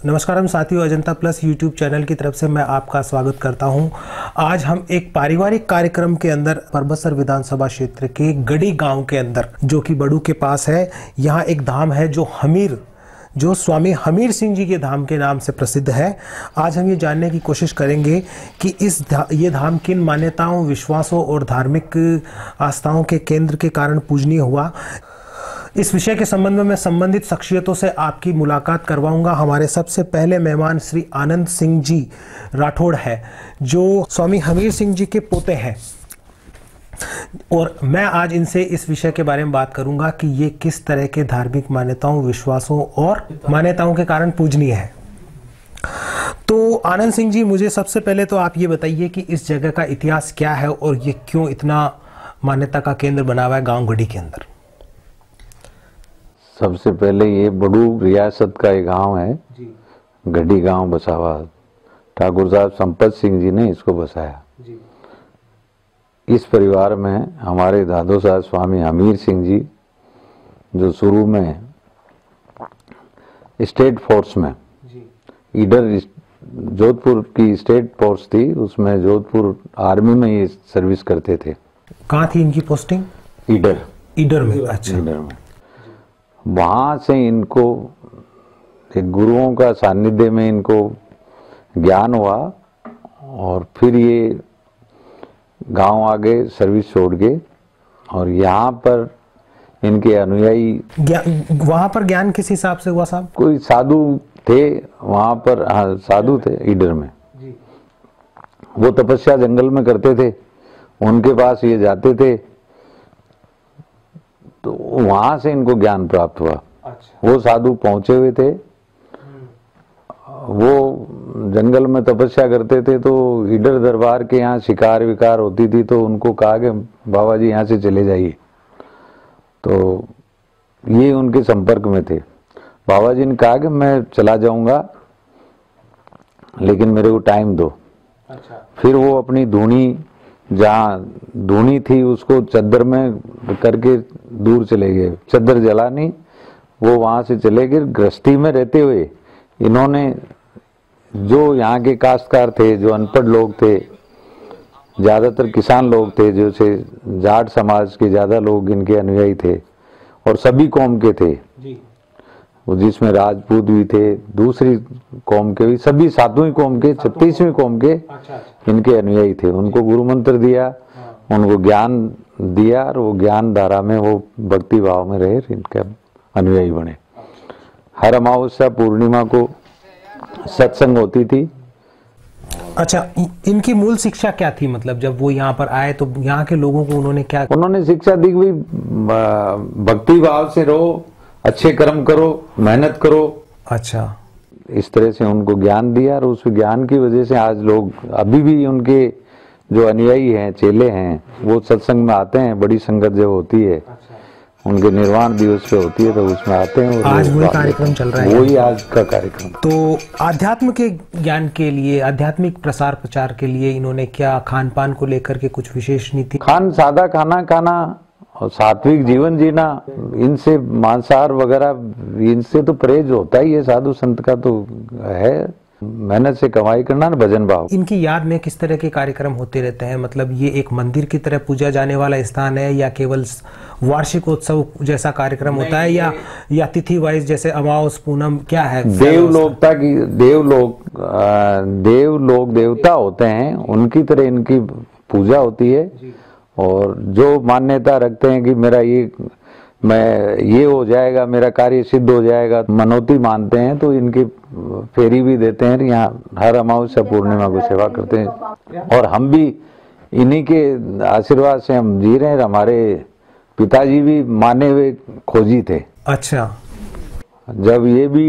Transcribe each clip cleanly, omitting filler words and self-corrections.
नमस्कार हम साथियों, अजंता प्लस यूट्यूब चैनल की तरफ से मैं आपका स्वागत करता हूं। आज हम एक पारिवारिक कार्यक्रम के अंदर परबतसर विधानसभा क्षेत्र के गढ़ी गांव के अंदर, जो कि बड़ू के पास है, यहां एक धाम है जो स्वामी हमीर सिंह जी के धाम के नाम से प्रसिद्ध है। आज हम ये जानने की कोशिश करेंगे कि ये धाम किन मान्यताओं, विश्वासों और धार्मिक आस्थाओं के केंद्र के कारण पूजनीय हुआ। इस विषय के संबंध में मैं संबंधित शख्सियतों से आपकी मुलाकात करवाऊंगा। हमारे सबसे पहले मेहमान श्री आनंद सिंह जी राठौड़ है, जो स्वामी हमीर सिंह जी के पोते हैं, और मैं आज इनसे इस विषय के बारे में बात करूंगा कि ये किस तरह के धार्मिक मान्यताओं, विश्वासों और मान्यताओं के कारण पूजनीय है। तो आनंद सिंह जी, मुझे सबसे पहले तो आप ये बताइए कि इस जगह का इतिहास क्या है और ये क्यों इतना मान्यता का केंद्र बना हुआ है गांव गढ़ी के अंदर। सबसे पहले ये बड़ू रियासत का एक गांव है, गढ़ी गांव बसा हुआ। ठाकुर साहब संपत सिंह जी ने इसको बसाया। इस परिवार में हमारे दादो साहब स्वामी हमीर सिंह जी, जो शुरू में स्टेट फोर्स में इधर जोधपुर की स्टेट फोर्स थी, उसमें जोधपुर आर्मी में ये सर्विस करते थे। कहाँ थी इनकी पोस्टिंग? ईडर में। अच्छा। ईडर में। वहां से इनको एक गुरुओं का सानिध्य में इनको ज्ञान हुआ और फिर ये गांव आगे सर्विस छोड़ के, और यहाँ पर इनके अनुयायी। वहां पर ज्ञान किस हिसाब से हुआ साहब? कोई साधु थे वहां पर। हाँ, साधु थे ईडर में। वो तपस्या जंगल में करते थे, उनके पास ये जाते थे, तो वहां से इनको ज्ञान प्राप्त हुआ। अच्छा। वो साधु पहुंचे हुए थे, वो जंगल में तपस्या करते थे, तो ईडर दरबार के यहाँ शिकार विकार होती थी, तो उनको कहा कि बाबा जी यहाँ से चले जाइए। तो ये उनके संपर्क में थे। बाबा जी ने कहा कि मैं चला जाऊंगा, लेकिन मेरे को टाइम दो। अच्छा। फिर वो अपनी धूनी, जहाँ धूनी थी उसको चद्दर में करके दूर चले गए। चद्दर जलानी, वो वहां से चले गए। गृहस्थी में रहते हुए इन्होंने, जो यहाँ के काश्तकार थे, जो अनपढ़ लोग थे, ज्यादातर किसान लोग थे, जो से जाट समाज के ज्यादा लोग इनके अनुयायी थे, और सभी कौम के थे, जिसमें राजपूत भी थे, दूसरी कौम के भी, सभी 7वीं कौम के, 36वीं कौम के इनके अनुयायी थे। उनको गुरु मंत्र दिया, उनको ज्ञान दिया, और वो ज्ञान धारा में वो भक्ति भाव में रहे, इनके अनुयायी बने। हर अमावस्या पूर्णिमा को सत्संग होती थी। अच्छा, इनकी मूल शिक्षा क्या थी? मतलब जब वो यहाँ पर आए तो यहाँ के लोगों को उन्होंने शिक्षा दी हुई, भक्ति भाव से रहो, अच्छे कर्म करो, मेहनत करो। अच्छा। इस तरह से उनको ज्ञान दिया, और उस ज्ञान की वजह से आज लोग अभी भी उनके जो अनुयायी हैं, चेले हैं, वो सत्संग में आते हैं। बड़ी संगत जब होती है, उनके निर्वाण दिवस पे होती है, तो उसमें आते हैं। आज वही कार्यक्रम चल रहा है, वही आज का कार्यक्रम। तो आध्यात्म के ज्ञान के लिए, आध्यात्मिक प्रसार प्रचार के लिए इन्होंने क्या खान पान को लेकर के कुछ विशेष नीति? सादा खाना खाना और सात्विक जीवन जीना, इनसे मांसाहार वगैरह इनसे तो परहेज होता ही है। साधु संत का तो है, मेहनत से कमाई करना, ना भजन भाव। इनकी याद में किस तरह के कार्यक्रम होते रहते हैं? मतलब ये एक मंदिर की तरह पूजा जाने वाला स्थान है, या केवल वार्षिकोत्सव जैसा कार्यक्रम होता है, या तिथि वाइज जैसे अमावस पूनम, क्या है? देवलोकता की देवलोक देवता होते हैं, उनकी तरह इनकी पूजा होती है। और जो मान्यता रखते हैं कि ये हो जाएगा, मेरा कार्य सिद्ध हो जाएगा, मनोती मानते हैं, तो इनकी फेरी भी देते हैं। यहाँ हर अमावस्या पूर्णिमा को सेवा करते हैं, और हम भी इन्हीं के आशीर्वाद से हम जी रहे हैं। हमारे पिताजी भी माने हुए खोजी थे। अच्छा। जब ये भी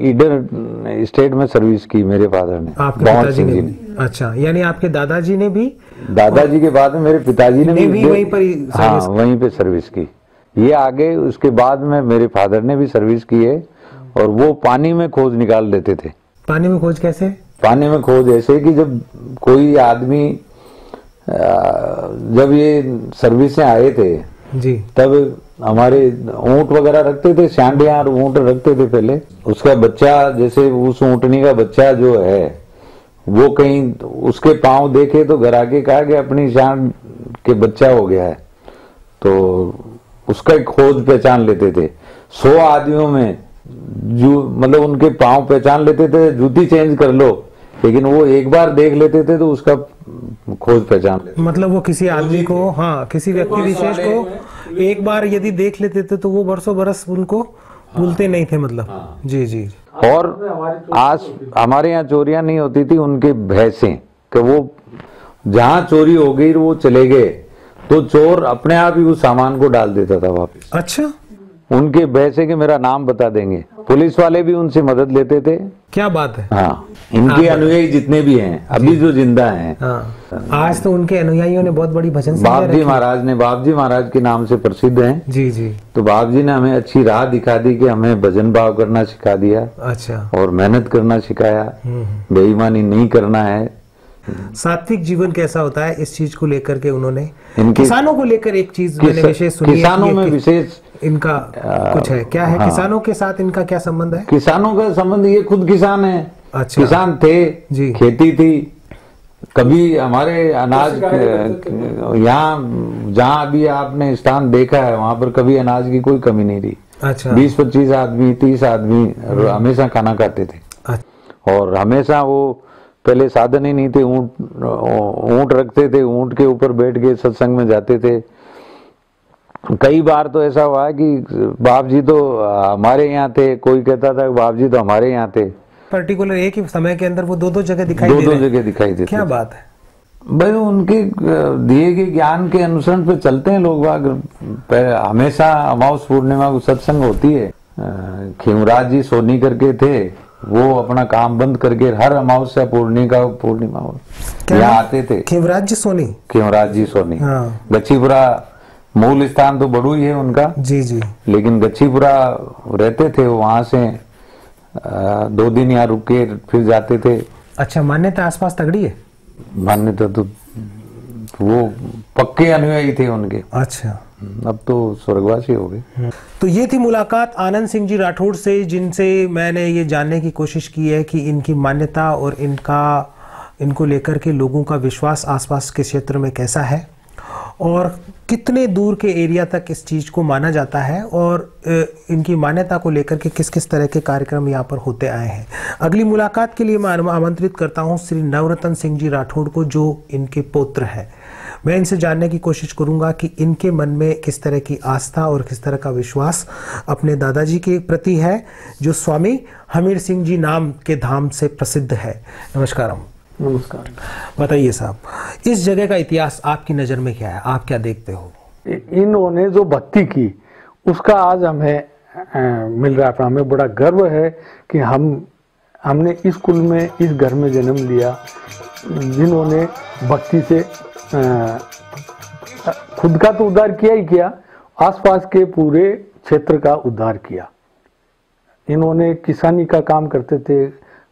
ईडर स्टेट में सर्विस की मेरे फादर ने, पवन सिंह जी ने। अच्छा, यानी आपके दादाजी ने भी? दादाजी के बाद में मेरे पिताजी ने भी वहीं पर हाँ, वहीं पे सर्विस की। ये आगे उसके बाद में मेरे फादर ने भी सर्विस की है, और वो पानी में खोज निकाल देते थे। पानी में खोज कैसे? पानी में खोज ऐसे कि जब कोई आदमी, जब ये सर्विस से आए थे जी, तब हमारे ऊंट वगैरह रखते थे, सांडियां और ऊंट रखते थे पहले। उसका बच्चा, जैसे उस ऊंटनी का बच्चा जो है वो कहीं उसके पांव देखे तो घर आके कहा कि अपनी सांड के बच्चा हो गया है, तो उसका एक खोज पहचान लेते थे। 100 आदमियों में जो मतलब उनके पांव पहचान लेते थे, जूती चेंज कर लो, लेकिन वो एक बार देख लेते थे तो उसका खोज पहचान लेते। मतलब वो किसी आदमी को, हाँ, किसी व्यक्ति विशेष को एक बार यदि देख लेते थे तो वो बरसों बरस उनको भूलते नहीं थे, मतलब। जी जी। और आज हमारे यहाँ चोरियां नहीं होती थी, उनके भैंसे कि वो जहाँ चोरी हो गई वो चले गए तो चोर अपने आप ही उस सामान को डाल देता था वापस। अच्छा, उनके भैंसे के मेरा नाम बता देंगे, पुलिस वाले भी उनसे मदद लेते थे। क्या बात है। हाँ, इनके अनुयायी जितने भी हैं अभी जो जिंदा हैं, हाँ, आज तो उनके अनुयायियों ने बहुत बड़ी भजन संध्या बाप जी रखी। महाराज ने, बाप जी महाराज के नाम से प्रसिद्ध हैं। जी जी। तो बाप जी ने हमें अच्छी राह दिखा दी कि हमें भजन भाव करना सिखा दिया। अच्छा। और मेहनत करना सिखाया, बेईमानी नहीं करना है। सात्विक जीवन कैसा होता है इस चीज को लेकर के उन्होंने, इनके किसानों को लेकर एक चीज मैंने विशेष सुनी है। किसानों में विशेष इनका कुछ है, क्या है? हाँ। किसानों के साथ इनका क्या संबंध है? किसानों का संबंध, ये खुद किसान है। अच्छा। किसान थे जी। खेती थी। कभी हमारे अनाज यहाँ जहाँ अभी आपने स्थान देखा है वहां पर कभी अनाज की कोई कमी नहीं रही। अच्छा। 20-25 आदमी 30 आदमी हमेशा खाना खाते थे। अच्छा। और हमेशा वो पहले साधन ही नहीं थे, ऊंट रखते थे, ऊंट के ऊपर बैठ के सत्संग में जाते थे। कई बार तो ऐसा हुआ कि बाप जी तो हमारे यहाँ थे, कोई कहता था बाप जी तो हमारे यहाँ थे। पर्टिकुलर एक ही समय के अंदर वो दो जगह दिखाई दो जगह दिखाई देते। क्या बात है भाई, उनके दिए गए ज्ञान के अनुसरण पे चलते हैं लोग बाग। हमेशा अमावस पूर्णिमा को सत्संग होती है। खीमराज जी सोनी करके थे, वो अपना काम बंद करके हर अमावस्या पूर्णिमा यहाँ आते थे। खीमराज जी सोनी। खीमराज जी सोनी। हाँ। गच्छीपुरा मूल स्थान तो बड़ू ही है उनका। जी जी। लेकिन गच्छीपुरा रहते थे, वहां से 2 दिन यहाँ रुक के फिर जाते थे। अच्छा, मान्यता आसपास तगड़ी है। मान्यता तो वो पक्के अनुयायी थे उनके। अच्छा। अब तो स्वर्गवासी हो गए। तो ये थी मुलाकात आनंद सिंह जी राठौड़ से, जिनसे मैंने ये जानने की कोशिश की है कि इनकी मान्यता और इनको लेकर के लोगों का विश्वास आसपास के क्षेत्र में कैसा है और कितने दूर के एरिया तक इस चीज़ को माना जाता है और इनकी मान्यता को लेकर के किस किस तरह के कार्यक्रम यहाँ पर होते आए हैं। अगली मुलाकात के लिए मैं आमंत्रित करता हूँ श्री नवरत्न सिंह जी राठौड़ को, जो इनके पुत्र हैं। मैं इनसे जानने की कोशिश करूंगा कि इनके मन में किस तरह की आस्था और किस तरह का विश्वास अपने दादाजी के प्रति है, जो स्वामी हमीर सिंह जी नाम के धाम से प्रसिद्ध है। नमस्कार। नमस्कार। बताइए साहब, इस जगह का इतिहास आपकी नज़र में क्या है, आप क्या देखते हो? इन्होंने जो भक्ति की उसका आज हमें मिल रहा है। हमें बड़ा गर्व है कि हमने इस कुल में, इस घर में जन्म लिया जिन्होंने भक्ति से खुद का तो उद्धार किया ही किया, आसपास के पूरे क्षेत्र का उद्धार किया। इन्होंने किसानी का काम करते थे,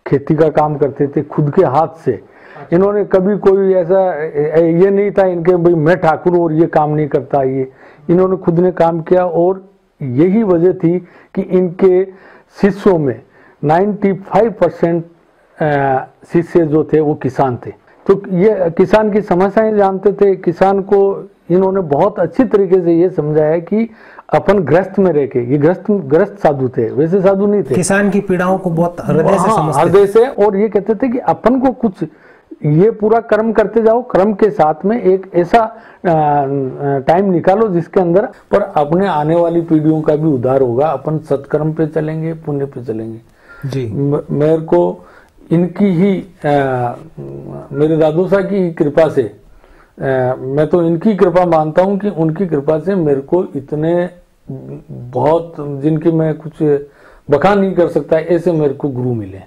खेती का काम करते थे खुद के हाथ से। इन्होंने कभी कोई ऐसा ये नहीं था इनके भाई मैं ठाकुर और ये काम नहीं करता, ये इन्होंने खुद ने काम किया। और यही वजह थी कि इनके शिष्यों में 95% शिष्य जो थे वो किसान थे। तो ये किसान की समस्याएं जानते थे। किसान को इन्होंने बहुत अच्छी तरीके से ये समझाया कि अपन ग्रस्त में रह के, ये ग्रस्त साधु थे, वैसे साधु नहीं थे। किसान की पीड़ाओं को बहुत हृदय से समझते थे। हृदय से। और ये कहते थे कि अपन को कुछ ये पूरा कर्म करते जाओ, कर्म के साथ में एक ऐसा टाइम निकालो जिसके अंदर पर अपने आने वाली पीढ़ियों का भी उद्धार होगा। अपन सत्कर्म पे चलेंगे, पुण्य पे चलेंगे। जी। मेरे को इनकी ही मेरे दादू साहब की कृपा से, मैं तो इनकी कृपा मानता हूं कि उनकी कृपा से मेरे को इतने बहुत जिनकी मैं कुछ बखान नहीं कर सकता ऐसे मेरे को गुरु मिले।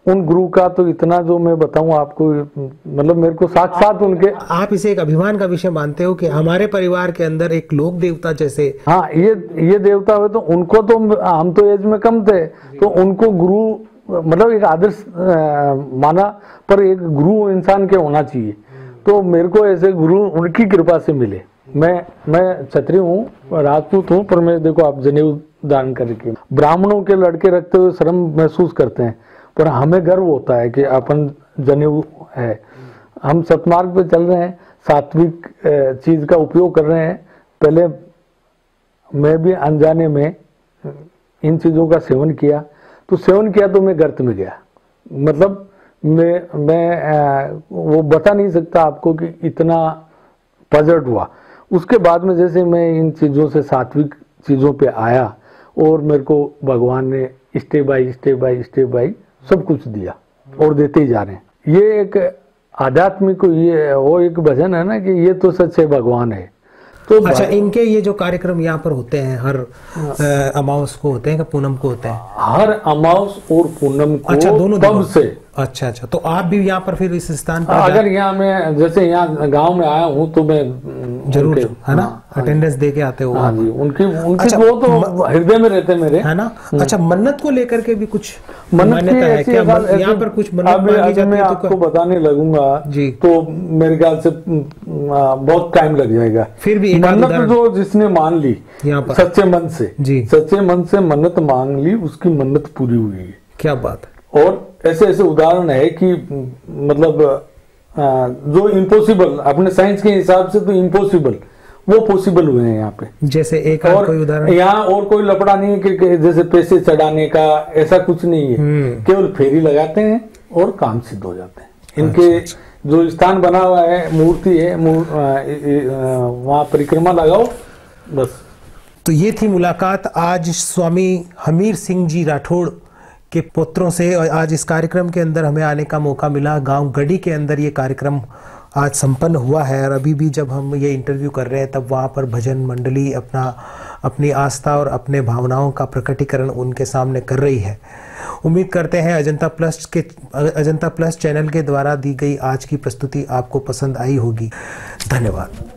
उन गुरु का तो इतना जो मैं बताऊं आपको, मतलब मेरे को साथ उनके। आप इसे एक अभिमान का विषय मानते हो कि हमारे परिवार के अंदर एक लोक देवता जैसे। हाँ, ये देवता हुए तो उनको तो हम तो एज में कम थे तो उनको गुरु मतलब एक आदर्श माना, पर एक गुरु इंसान के होना चाहिए। तो मेरे को ऐसे गुरु उनकी कृपा से मिले मैं क्षत्रिय हूँ, राजपूत हूँ, पर मैं देखो आप जनेऊ दान करके ब्राह्मणों के लड़के रखते हुए शर्म महसूस करते हैं, पर हमें गर्व होता है कि अपन जनेऊ है। हम सतमार्ग पे चल रहे हैं, सात्विक चीज का उपयोग कर रहे हैं। पहले मैं भी अनजाने में इन चीजों का सेवन किया, तो मैं गर्त में गया। मतलब मैं वो बता नहीं सकता आपको कि इतना पजट हुआ। उसके बाद में जैसे मैं इन चीजों से सात्विक चीजों पे आया और मेरे को भगवान ने स्टेप बाय सब कुछ दिया और देते ही जा रहे हैं। ये एक आध्यात्मिक ये वो एक भजन है ना कि ये तो सच्चे भगवान है। तो अच्छा, इनके ये जो कार्यक्रम यहाँ पर होते हैं हर अमावस को होते हैं कि पूनम को होते हैं? हर अमावस और पूनम को। अच्छा, दोनों तब से। अच्छा, तो आप भी यहाँ पर फिर इस स्थान पर अगर यहाँ मैं जैसे यहाँ गांव में आया हूँ तो मैं जरूर है ना अटेंडेंस दे के आते हो? हाँ जी, उनकी अच्छा, वो तो हृदय में रहते मेरे, है ना। अच्छा, मन्नत को लेकर के भी कुछ मान्यता है क्या? यहाँ पर कुछ मन्नत मांगी जाती है? मैं आपको बताने लगूंगा जी, तो मेरे ख्याल से बहुत टाइम लग जाएगा। फिर भी मन्नत जो जिसने मान ली यहाँ पर सच्चे मन से जी, सच्चे मन से मन्नत मांग ली, उसकी मन्नत पूरी हुई है। क्या बात है। और ऐसे ऐसे उदाहरण है कि मतलब जो इम्पॉसिबल अपने साइंस के हिसाब से तो इम्पॉसिबल वो पॉसिबल हुए हैं यहाँ पे। जैसे एक और कोई उदाहरण? यहाँ और कोई लफड़ा नहीं है कि जैसे पैसे चढ़ाने का, ऐसा कुछ नहीं है। केवल फेरी लगाते हैं और काम सिद्ध हो जाते हैं। इनके जो स्थान बना हुआ है, मूर्ति है, वहां परिक्रमा लगाओ बस। तो ये थी मुलाकात आज स्वामी हमीर सिंह जी राठौड़ के पुत्रों से। और आज इस कार्यक्रम के अंदर हमें आने का मौका मिला। गांव गढ़ी के अंदर ये कार्यक्रम आज संपन्न हुआ है और अभी भी जब हम ये इंटरव्यू कर रहे हैं तब वहाँ पर भजन मंडली अपनी आस्था और अपने भावनाओं का प्रकटीकरण उनके सामने कर रही है। उम्मीद करते हैं अजंता प्लस चैनल के द्वारा दी गई आज की प्रस्तुति आपको पसंद आई होगी। धन्यवाद।